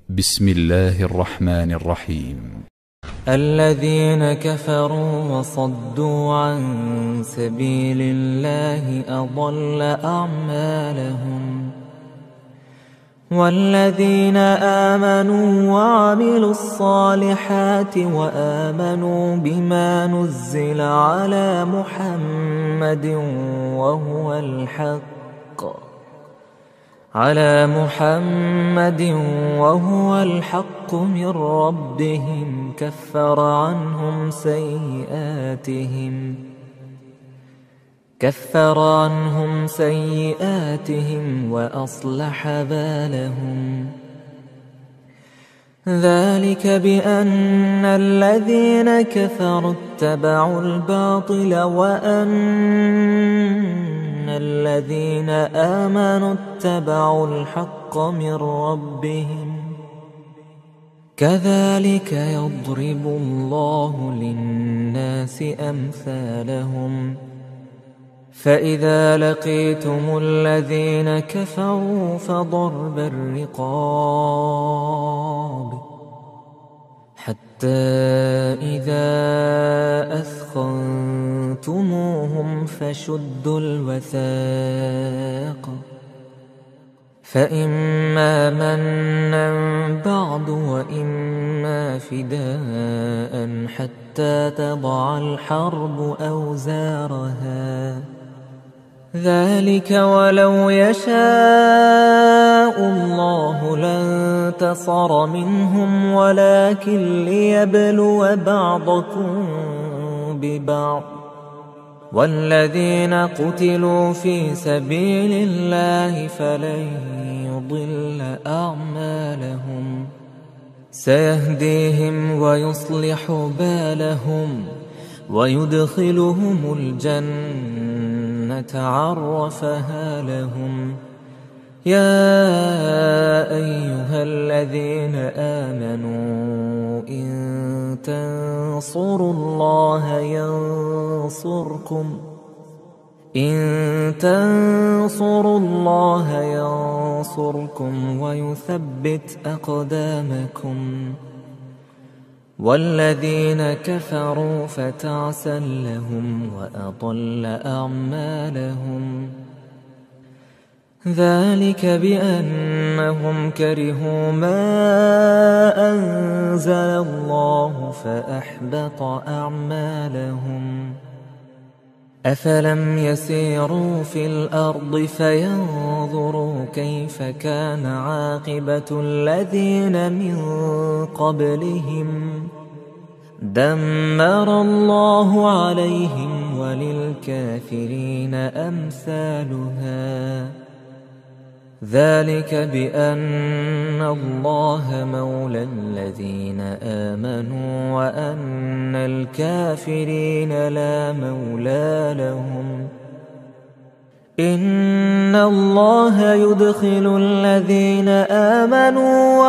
بسم الله الرحمن الرحيم. الذين كفروا وصدوا عن سبيل الله أضل أعمالهم والذين آمنوا وعملوا الصالحات وآمنوا بما نزل على محمد وهو الحق من ربهم كفر عنهم سيئاتهم وأصلح بالهم. ذلك بأن الذين كفروا اتبعوا الباطل وأن الذين آمنوا اتبعوا الحق من ربهم. كذلك يضرب الله للناس أمثالهم. فإذا لقيتم الذين كفروا فضرب الرقاب حتى إذا أثخنتموهم فشدوا الوثاق فإما منا بعد وإما فداء حتى تضع الحرب أوزارها. ذلك ولو يشاء الله لانتصر منهم ولكن ليبلو بعضكم ببعض. والذين قتلوا في سبيل الله فلن يضل أعمالهم سيهديهم ويصلح بالهم ويدخلهم الجنة عرفها لهم. يا أيها الذين آمنوا إن تنصروا الله ينصركم ويثبت أقدامكم. والذين كفروا فتعسا لهم وأضل أعمالهم. ذلك بأنهم كرهوا ما أنزل الله فأحبط أعمالهم. أفلم يسيروا في الأرض فينظروا كيف كان عاقبة الذين من قبلهم دمر الله عليهم وللكافرين أمثالها. ذلك بأن الله مولى الذين آمنوا وأن الكافرين لا مولى لهم. إن الله يدخل الذين آمنوا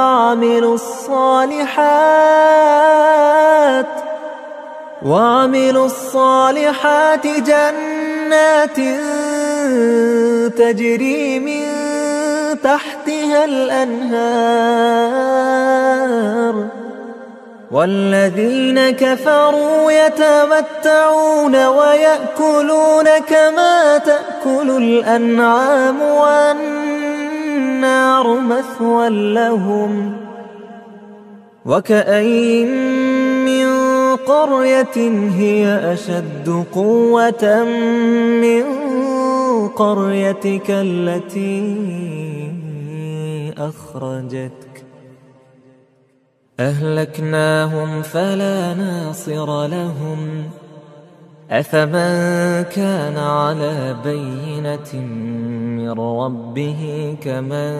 وعملوا الصالحات جنات تجري من تحتها الأنهار. والذين كفروا يتمتعون ويأكلون كما تأكل الأنعام والنار مثوى لهم. وكأين من قرية هي أشد قوة من قريتك التي أخرجتك أهلكناهم فلا ناصر لهم. أفمن كان على بينة من ربه كمن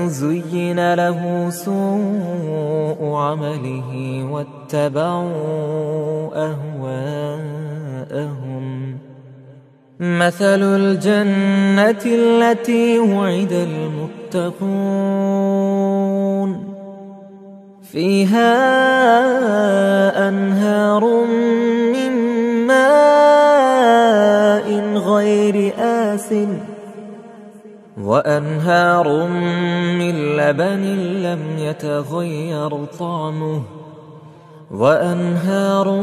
زين له سوء عمله واتبعوا أهواءهم. مثل الجنة التي وعد المتقون فيها أنهار من ماء غير آسن وأنهار من لبن لم يتغير طعمه وأنهار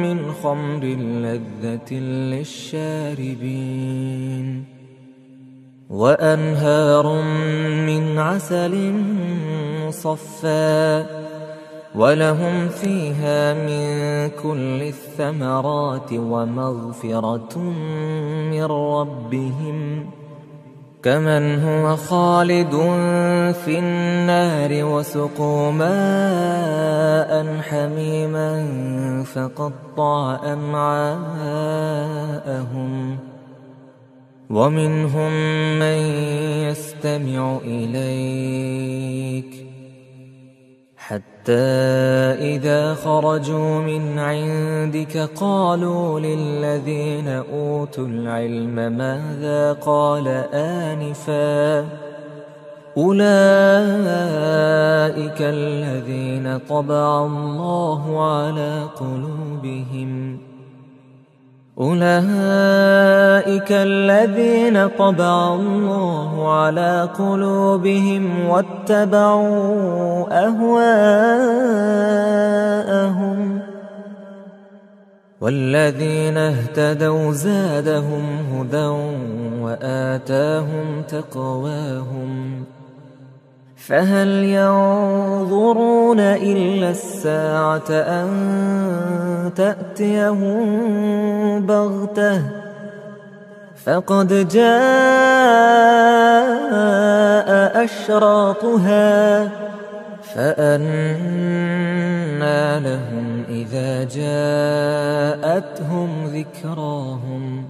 من خمر لذة للشاربين وأنهار من عسل مصفى ولهم فيها من كل الثمرات ومغفرة من ربهم كمن هو خالد في النار وسقوا ماء حميما فقطع أمعاءهم ومنهم من يستمع إليك حتى إذا خرجوا من عندك قالوا للذين أوتوا العلم ماذا قال آنفا أولئك الذين طبع الله على قلوبهم أولئك الذين طبع الله على قلوبهم واتبعوا أهواءهم والذين اهتدوا زادهم هدى وآتاهم تقواهم فهل ينظرون إلا الساعة أن تأتيهم بغتة فقد جاء أشراطها فأنى لهم إذا جاءتهم ذكراهم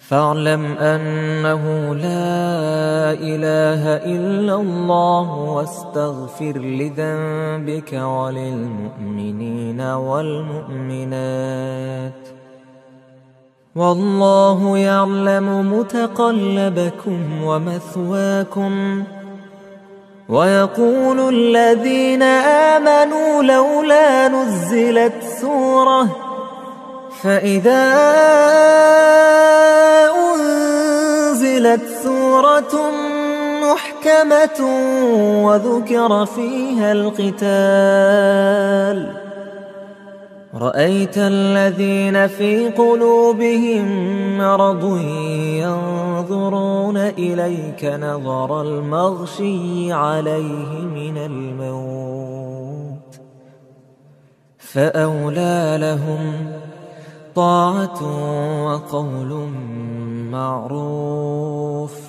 فاعلم أنه لا إله إلا الله واستغفر لذنبك وللمؤمنين والمؤمنات والله يعلم متقلبكم ومثواكم ويقول الذين آمنوا لولا نزلت سورة فإذا أنزلت سورة محكمة وذكر فيها القتال رأيت الذين في قلوبهم مرض ينظرون إليك نظر المغشي عليه من الموت فأولى لهم طاعة وقول معروف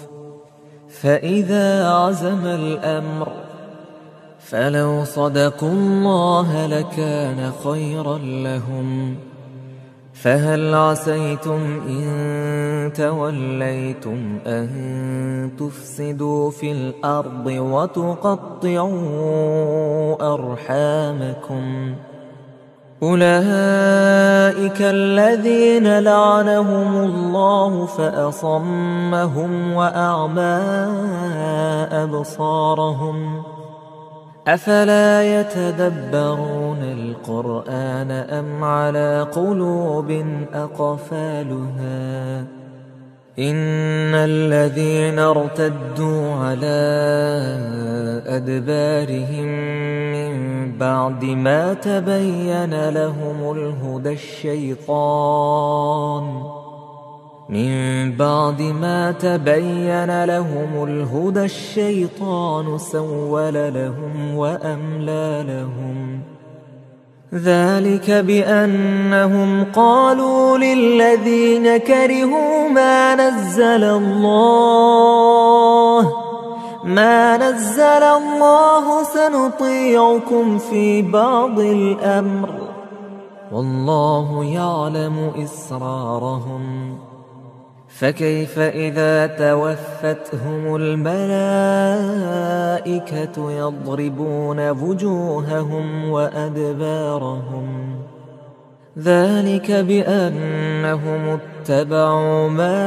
فإذا عزم الأمر فلو صدقوا الله لكان خيرا لهم فهل عسيتم إن توليتم أن تفسدوا في الأرض وتقطعوا أرحامكم أولئك الذين لعنهم الله فأصمهم وأعمى أبصارهم أفلا يتدبرون القرآن أم على قلوب أقفالها إن الذين ارتدوا على أدبارهم من بعد ما تبين لهم الهدى الشيطان سول لهم وأملى لهم ذلك بأنهم قالوا للذين كرهوا ما نزل الله سنطيعكم في بعض الأمر والله يعلم إسرارهم فكيف إذا توفتهم الملائكة يضربون وجوههم وأدبارهم ذلك بأنهم اتبعوا ما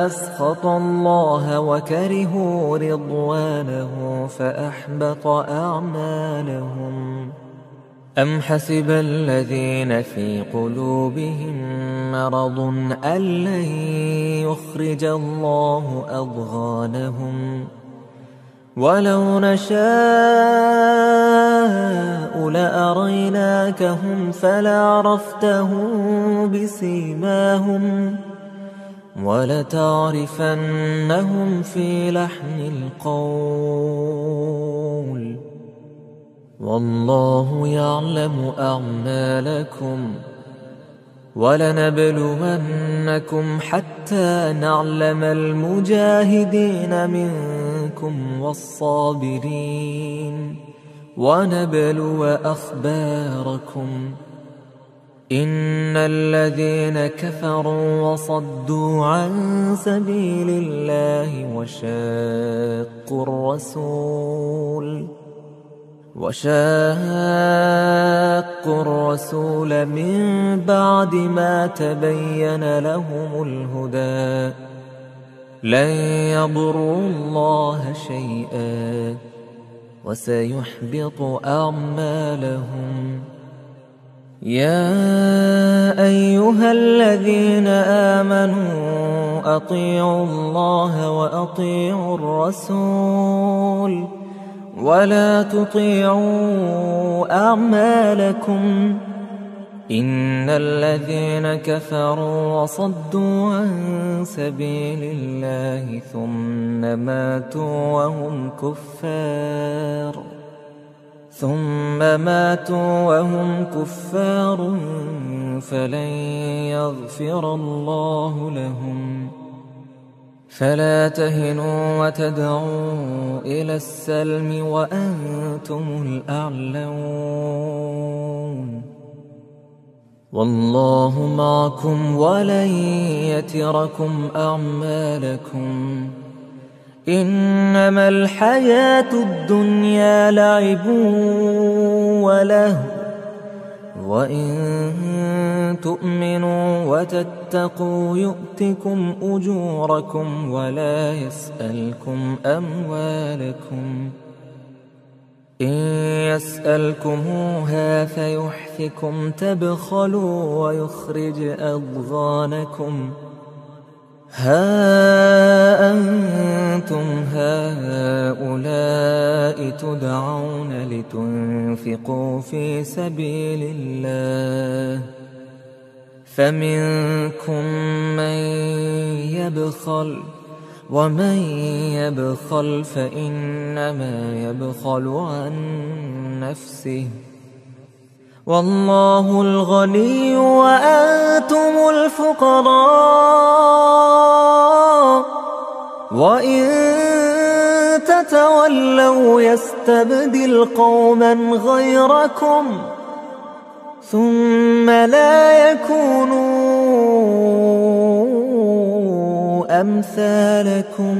أسخط الله وكرهوا رضوانه فأحبط أعمالهم أم حسب الذين في قلوبهم مرض أن لن يخرج الله أضغانهم ولو نشاء لأريناكهم فلعرفتهم بسيماهم ولتعرفنهم في لحن القول والله يعلم أعمالكم ولنبلونكم حتى نعلم المجاهدين منكم والصابرين ونبلو أخباركم إن الذين كفروا وصدوا عن سبيل الله وشاقوا الرسول من بعد ما تبين لهم الهدى لن يضروا الله شيئا وسيحبط أعمالهم يا أيها الذين آمنوا أطيعوا الله وأطيعوا الرسول ولا تطيعوا أعمالكم إن الذين كفروا وصدوا عن سبيل الله ثم ماتوا وهم كفار فلن يغفر الله لهم فلا تهنوا وتدعوا إلى السلم وأنتم الأعلون والله معكم ولن يتركم أعمالكم إنما الحياة الدنيا لعب وله وإن تؤمنوا وتتقوا يؤتكم أجوركم ولا يسألكم أموالكم إن يسألكموها فيحفكم تبخلوا ويخرج أضغانكم ها أنتم هؤلاء تدعون لتنفقوا في سبيل الله فمنكم من يبخل ومن يبخل فإنما يبخل عن نفسه والله الغني وأنتم الفقراء وإن تتولوا يستبدل قوما غيركم ثم لا يكونوا أمثالكم